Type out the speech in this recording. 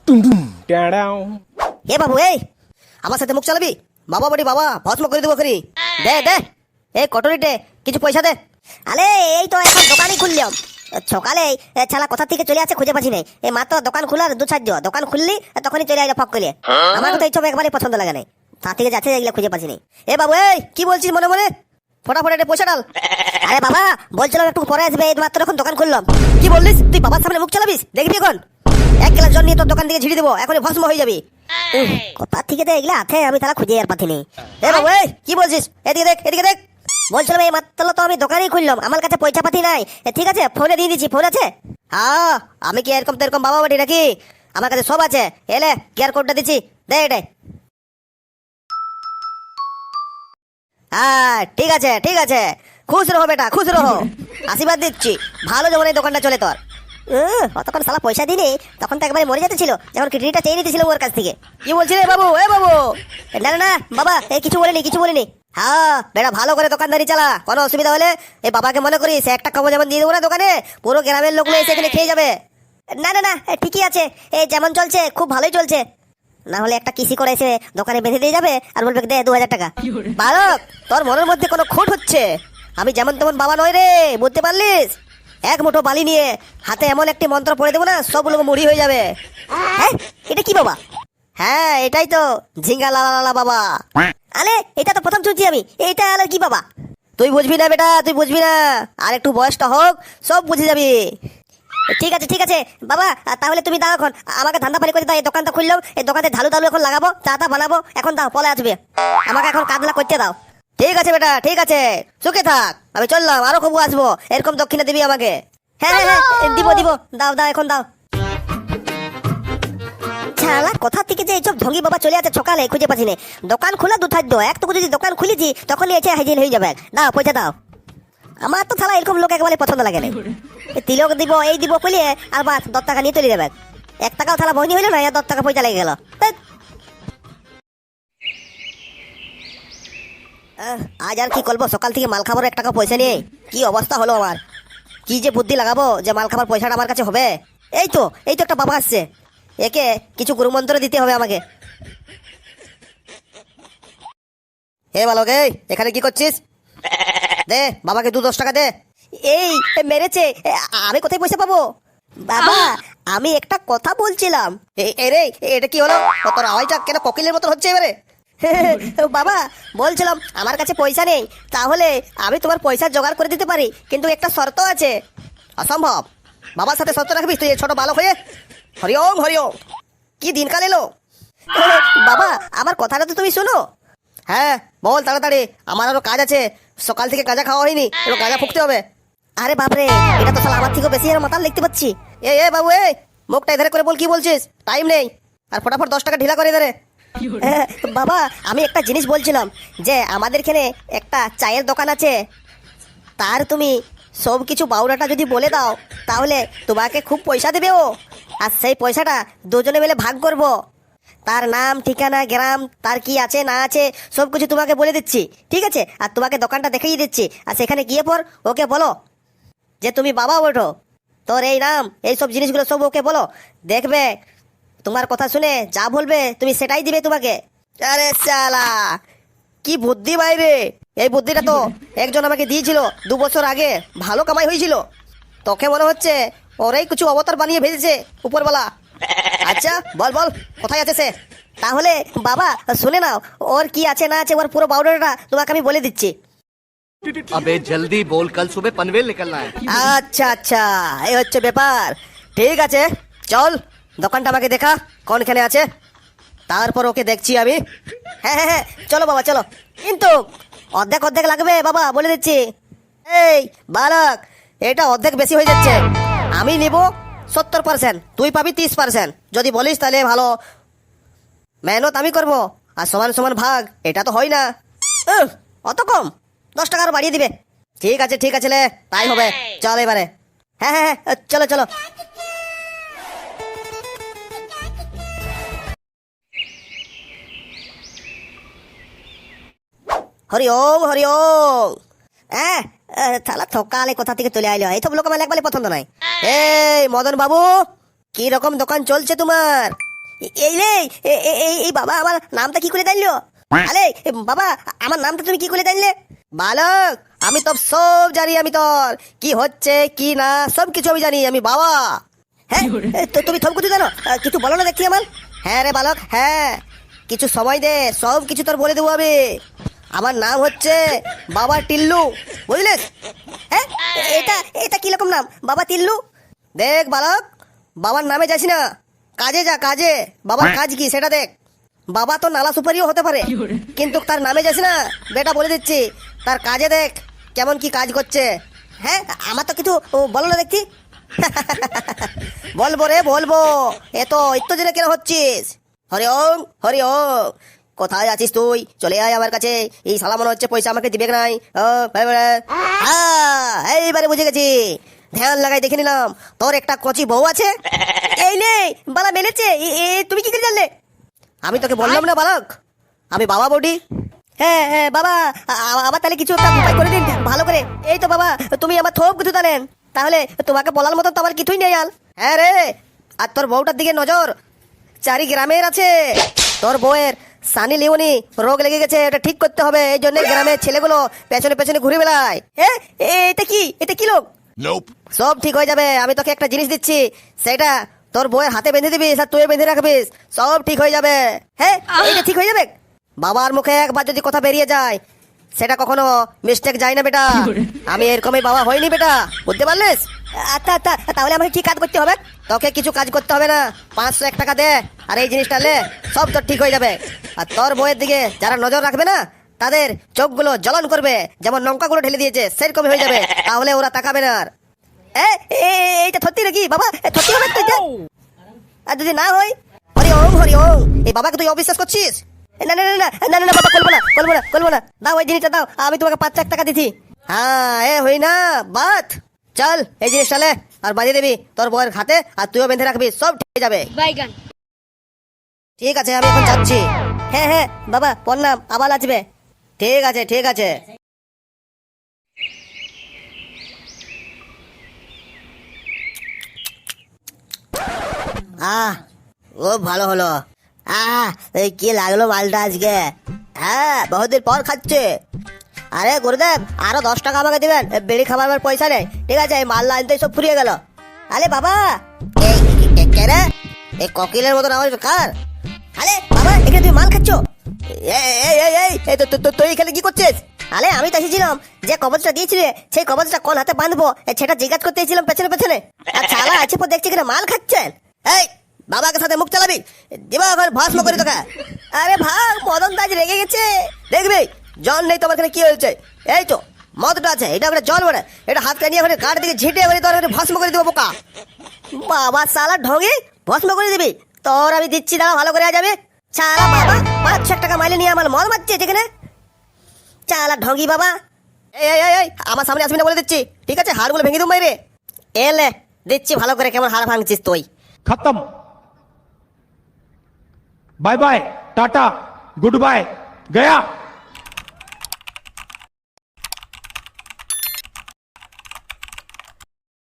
এ বাবু, এই আমার সাথে মুখ চালাবি? বাবা বড়ি বাবা, ভস্ম করে দেবো খরি। দে দে, এই কটরিতে কিছু পয়সা দে। আরে এই তো এখন দোকানই খুললাম সকালে, ছালা কোথা থেকে চলে আসে খুঁজে পাচ্ছি না। এই মাত্র দোকান খোলার 2-4 দিন, দোকান খুললি তখনই চলে আইলো ফক করে। আমার তো এইসব একবারই পছন্দ লাগে না, তা থেকে যাচ্ছে এগুলো খুঁজে পাচ্ছি না। এ বাবু, এই কি বলছিস মনে মনে? ফটাফট একটা পয়সা ডাল। আরে বাবা বলছিলাম একটু পরে আসবে, এই মাত্র এখন দোকান খুললাম। কি বললিস? তুই বাবার সামনে মুখ চালাবিস? দেখবি এখন 1 গ্লাস জল নিয়ে তোর দোকান থেকে ঝিড়ে দেবো, এখনই ভস্ম হয়ে যাবি। কোথা থেকে তো এগুলা আছে, আমি তারা খুঁজে আর পাঠিনি। এ বাবু, এই কি বলছিস? এদিকে দেখ, এদিকে দেখ। বলছিলাম এই মাত্র তো আমি দোকানেই খুললাম, আমার কাছে পয়সা পাতি নাই। ঠিক আছে, ফোনে দিয়ে দিচ্ছি, ফোন আছে? হ্যাঁ, আমি কি এরকম তো এরকম বাবা বাড়ি নাকি? আমার কাছে সব আছে। এলে কিয়ার কোডটা দিচ্ছি, দে এটাই। হ্যাঁ ঠিক আছে, ঠিক আছে, খুশ রহো বেটা, খুশ রহো। আশীর্বাদ দিচ্ছি, ভালো যেমন এই দোকানটা চলে তোর। অতক্ষণ সালা পয়সা দিনি, তখন তো একবারে মরে যেতে ছিল, যখন কিডনিটা চেয়ে নিতেছিল ওর কাছ থেকে। কি বলছি রে বাবু? এ বাবু, না না না বাবা, এই কিছু বলিনি, কিছু বলিনি। হ্যাঁ বেটা, ভালো করে দোকানদারি চালা, কোনো অসুবিধা হলে এই বাবাকে মনে করিস, একটা খবর যেমন দিয়ে দেবো না দোকানে, পুরো গ্রামের লোকগুলো এসে এখানে খেয়ে যাবে। না না না, ঠিকই আছে, এই যেমন চলছে খুব ভালোই চলছে। না হলে একটা কিসি করে এসে দোকানে বেঁধে দিয়ে যাবে আর বলবে দে 2000 টাকা। বালক, তোর মনের মধ্যে কোনো খুঁত হচ্ছে। আমি যেমন তেমন বাবা নয় রে, বুঝতে পারলিস? এক মুঠো বালি নিয়ে হাতে এমন একটি মন্ত্র পড়ে দেবো না, সবগুলো মুড়ি হয়ে যাবে। হ্যাঁ, এটা কি বাবা? হ্যাঁ এটাই তো ঝিঙ্গা লালা লালা বাবা। আরে এটা তো প্রথম শুনছি আমি, এইটা আর কি বাবা? তুই বুঝবি না বেটা, তুই বুঝবি না, আর একটু বয়সটা হোক, সব বুঝে যাবি। ঠিক আছে ঠিক আছে বাবা, তাহলে তুমি দাও এখন, আমাকে ধান্দা পানি করে দাও। এই দোকানটা খুললাম, এই দোকানে ঝালু টালু এখন লাগাবো, চা টা বানাবো, এখন দাও, পলে আসবে, আমাকে এখন কাজলা করতে দাও। ঠিক আছে বেটা, ঠিক আছে, সুখে থাক, আমি চললাম, আরো কবু আসবো, এরকম দক্ষিণা দিবি আমাকে। হ্যাঁ হ্যাঁ হ্যাঁ, দিব দিব, দাও দাও, এখন দাও। শালা কোথা থেকে যে এইসব ঢঙ্গি বাবা চলে আছে সকালে, খুঁজে পাচ্ছি না। দোকান খোলা 2-4 দিন, একটুকু যদি দোকান খুলেছি তখনই এসে হাজির হয়ে যাবে। দাও পয়সা দাও। আমার তো শালা এরকম লোক একেবারে পছন্দ লাগে না। তিলক দিব, এই দিব কইলে আর বাস 10 টাকা নিয়ে চলে যাবে। 1 টাকাও শালা বইনি হইলো না, 10 টাকা পয়সা লেগে গেল। আজ আর কি করবো, সকাল থেকে মাল খাবার 1 টাকা পয়সা নেই, কি অবস্থা হলো আমার। কি যে বুদ্ধি লাগাবো যে মাল খাবার পয়সাটা আমার কাছে হবে। এই তো একটা বাবা আসছে, একে কিছু গুরুমন্ত্র দিতে হবে আমাকে। হে বালক, এই এখানে কি করছিস? দে বাবাকে 10 টাকা দে। এই মেরেছে, আমি কোথায় পয়সা পাবো? বাবা আমি একটা কথা বলছিলাম। রে এটা কি হলো? তোর আওয়াজটা কেন কোকিলের মতো হচ্ছে এবারে? বাবা বলছিলাম আমার কাছে পয়সা নেই, তাহলে আমি তোমার পয়সা জোগাড় করে দিতে পারি, কিন্তু একটা শর্ত আছে। অসম্ভব, বাবার সাথে শর্ত রাখবি তুই ছোট বালক হয়ে? হরিওম হরিওম, কি দিনকাল এলো। বাবা আমার কথাটা তো তুমি শোনো। হ্যাঁ বল তাড়াতাড়ি, আমার আরো কাজ আছে, সকাল থেকে গাঁজা খাওয়া হয়নি, একটু গাঁজা ফুকতে হবে। আরে বাপরে, এটা তো শালা আমার থেকেও বেশি এর মাতাল দেখতে পাচ্ছি। এ বাবু, এই মুখটা এধারে করে বল, কি বলছিস? টাইম নেই, আর ফটাফট 10 টাকা ঢিলা করে এধারে। বাবা আমি একটা জিনিস বলছিলাম, যে আমাদের এখানে একটা চায়ের দোকান আছে, তার তুমি সব কিছু বাউরাটা যদি বলে দাও, তাহলে তোমাকে খুব পয়সা দেবে ও, আর সেই পয়সাটা দুজনে মিলে ভাগ করব। তার নাম ঠিকানা গ্রাম, তার কি আছে না আছে সব কিছু তোমাকে বলে দিচ্ছি, ঠিক আছে? আর তোমাকে দোকানটা দেখিয়ে দিচ্ছি, আর সেখানে গিয়ে পর ওকে বলো যে তুমি বাবা ওঠো, তোর এই নাম এই সব জিনিসগুলো সব ওকে বলো, দেখবে তোমার কথা শুনে যা বলবে তুমি সেটাই দিবে তোমাকে। আরে শালা কি বুদ্ধি বাইরে, এই বুদ্ধিটা তো একজন আমাকে দিয়েছিল 2 বছর আগে, ভালো কামাই হয়েছিল। তোকে মনে হচ্ছে ওরাই কিছু অবতার বানিয়ে ভেজেছে উপরওয়ালা। আচ্ছা বল বল, কোথায় আছে সে? তাহলে বাবা শুনে নাও, ওর কি আছে না আছে, ওর পুরো পাউডারটা তোমাকে আমি বলে দিচ্ছি। अबे जल्दी बोल, कल सुबह पनवेल निकलना है। আচ্ছা আচ্ছা, এই হচ্ছে ব্যাপার, ঠিক আছে চল, দোকানটা আমাকে দেখা কোনখানে আছে, তারপর ওকে দেখছি আমি। হ্যাঁ হ্যাঁ হ্যাঁ চলো বাবা চলো, কিন্তু অর্ধেক অর্ধেক লাগবে বাবা, বলে দিচ্ছি। এই বালক, এটা অর্ধেক বেশি হয়ে যাচ্ছে, আমি নিব 70%, তুই পাবি 30%। যদি বলিস তাহলে ভালো, মেহনত আমি করব, আর সমান সমান ভাগ, এটা তো হয় না। অত কম? 10 টাকা আরো বাড়িয়ে দিবে। ঠিক আছে ঠিক আছে, লে তাই হবে, চল এবারে। হ্যাঁ হ্যাঁ হ্যাঁ চলো চলো। হরি ওম হরি ওম। হ্যাঁ থালা সকালে কোথা থেকে চলে আইলো, এইসব লোক আমার একবারে পছন্দ নাই। এই মদন বাবু, কি রকম দোকান চলছে তোমার? এই রে, এই বাবা আমার নামটা কি করে জানলো? আরে বাবা, আমার নামটা তুমি কি করে জানলে? বালক, আমি তো সব জানি, আমি তোর কি হচ্ছে কি না সব কিছু আমি জানি, আমি বাবা। হ্যাঁ, তো তুমি সব কিছু জানো? কিছু বলো না দেখি আমার। হ্যাঁ রে বালক, হ্যাঁ, কিছু সময় দে, সব কিছু তোর বলে দেবো আমি। আমার নাম হচ্ছে বাবা টিল্লু, বুঝলিস? হ্যাঁ, এটা এটা কি রকম নাম, বাবা টিল্লু? দেখ বালক, বাবার নামে যাস না, কাজে যা, কাজে। বাবার কাজ কি সেটা দেখ। বাবা তো নালা সুপারিও হতে পারে, কিন্তু তার নামে যাস না বেটা, বলে দিচ্ছি। তার কাজে দেখ কেমন কি কাজ করছে। হ্যাঁ, আমার তো কিছু বলো না দেখছি। বলবো রে বলবো, এত জেনে কেন হচ্ছিস? হরি ওম, হরি ওম। কোথায় আছিস তুই? চলে আয় আমার কাছে। এই শালা মনে হচ্ছে পয়সা আমাকে দিবে নাই। এইবারে বুঝে গেছি, ধ্যান লাগাই দেখে নিলাম তোর একটা কচি বউ আছে। এই নে বালা মেলেছে, তুমি কি করে জানলে? আমি তোকে বললাম না বালক, আমি বাবা বডি। হ্যাঁ হ্যাঁ বাবা, আবার তাহলে কিছু একটা উপায় করে দিন ভালো করে। এই তো বাবা, তুমি আমার থোপ কিছু জানেন, তাহলে তোমাকে বলার মতো তো আমার কিছুই নেই আল। হ্যাঁ রে, আর তোর বউটার দিকে নজর, চারি গ্রামের আছে। তোর বউয়ের সানি লিওনি রোগ লেগে গেছে, এটা ঠিক করতে হবে। এই জন্য গ্রামের ছেলেগুলো পেছনে পেছনে ঘুরে বেড়ায়। হ্যাঁ, এটা কি লোক? সব ঠিক হয়ে যাবে, আমি তোকে একটা জিনিস দিচ্ছি, সেটা তোর বউয়ের হাতে বেঁধে দিবিস আর তুই বেঁধে রাখবিস, সব ঠিক হয়ে যাবে। হ্যাঁ, এটা ঠিক হয়ে যাবে। বাবার মুখে একবার যদি কথা বেরিয়ে যায়, সেটা কখনো মিস্টেক যায় না বেটা। আমি এরকমই বাবা হইনি বেটা, বুঝতে পারলিস? আচ্ছা আচ্ছা, তাহলে আমাকে কি কাজ করতে হবে? তোকে কিছু কাজ করতে হবে না, 501 টাকা দে আর এই জিনিসটা লে, সব তোর ঠিক হয়ে যাবে। আর তোর বউয়ের দিকে যারা নজর রাখবে না, তাদের চোখগুলো জ্বলন করবে, যেমন লঙ্কাগুলো ঢেলে দিয়েছে সেরকমই হয়ে যাবে, তাহলে ওরা তাকাবে না আর। এইটা সত্যি নাকি বাবা? সত্যি হবে তো এটা? আর যদি না হয়? হরি ওম, হরি ওম। এই বাবাকে তুই অবিশ্বাস করছিস? না না না না না না বাবা, করবো না করবো না করবো না। দাও ওই জিনিসটা দাও, আমি তোমাকে 5 লাখ টাকা দিচ্ছি। হ্যাঁ, হই না বাত। চল এই জিনিসটা লে আর বাঁধিয়ে দিবি তোর বউয়ের হাতে, আর তুইও বেঁধে রাখবি, সব ঠিক হয়ে যাবে। ঠিক আছে, আমি এখন যাচ্ছি। হ্যাঁ হ্যাঁ বাবা, প্রণাম, আবার আসবে। ঠিক আছে ঠিক আছে। ও ভালো হলো। এই কি লাগলো মালটা আজকে? হ্যাঁ, বহুদিন পর খাচ্ছে। আরে গুরুদেব, আরো 10 টাকা আমাকে দিবেন, বিড়ি খাবার পয়সা নেই। ঠিক আছে, এই মাল আনতে সব ফুরিয়ে গেল। আরে বাবা, কে রে? এই কোকিলের মতন আওয়াজ কার? আরে বাবা, এখানে তুই মাল খাচ্ছ? তুই এখানে কি করছিস? আরে আমি তো এসেছিলাম যে কবজটা দিয়েছিলে, সেই কবজটা কোন হাতে বাঁধবো সেটা জিজ্ঞাসা করতে এসেছিলাম পেছনে পেছনে। আর শালা আছে পর দেখছি কিনা মাল খাচ্ছেন। এই বাবাকে সাথে মুখ চালাবি, দিবা এখন ভস্ম করে তোকে। আরে ভাই, মদন দাজ রেগে গেছে, দেখবি জল নেই তোমার এখানে কি হয়েছে। এই তো মদটা আছে, এটা আমরা জল বলে, এটা হাতটা নিয়ে ওখানে গাড়ি দিকে ঝিটে বলে তোর ভস্ম করে দেবো বোকা। বাবা শালা ঢঙে ভস্ম করে দিবি, তোর আমি দিচ্ছি, দাঁড়া ভালো করে যাবে। শালা বাবা 500 টাকা মাইলে নিয়ে আমার মদ মারছে যেখানে। শালা ঢঙ্গি বাবা। এই আমার সামনে আসবি না বলে দিচ্ছি, ঠিক আছে? হাড়গুলো ভেঙে দেবো মাইরে। এলে দিচ্ছি ভালো করে, কেমন হাড় ভাঙছিস তুই। खत्म। Bye bye, tata, good bye, गया।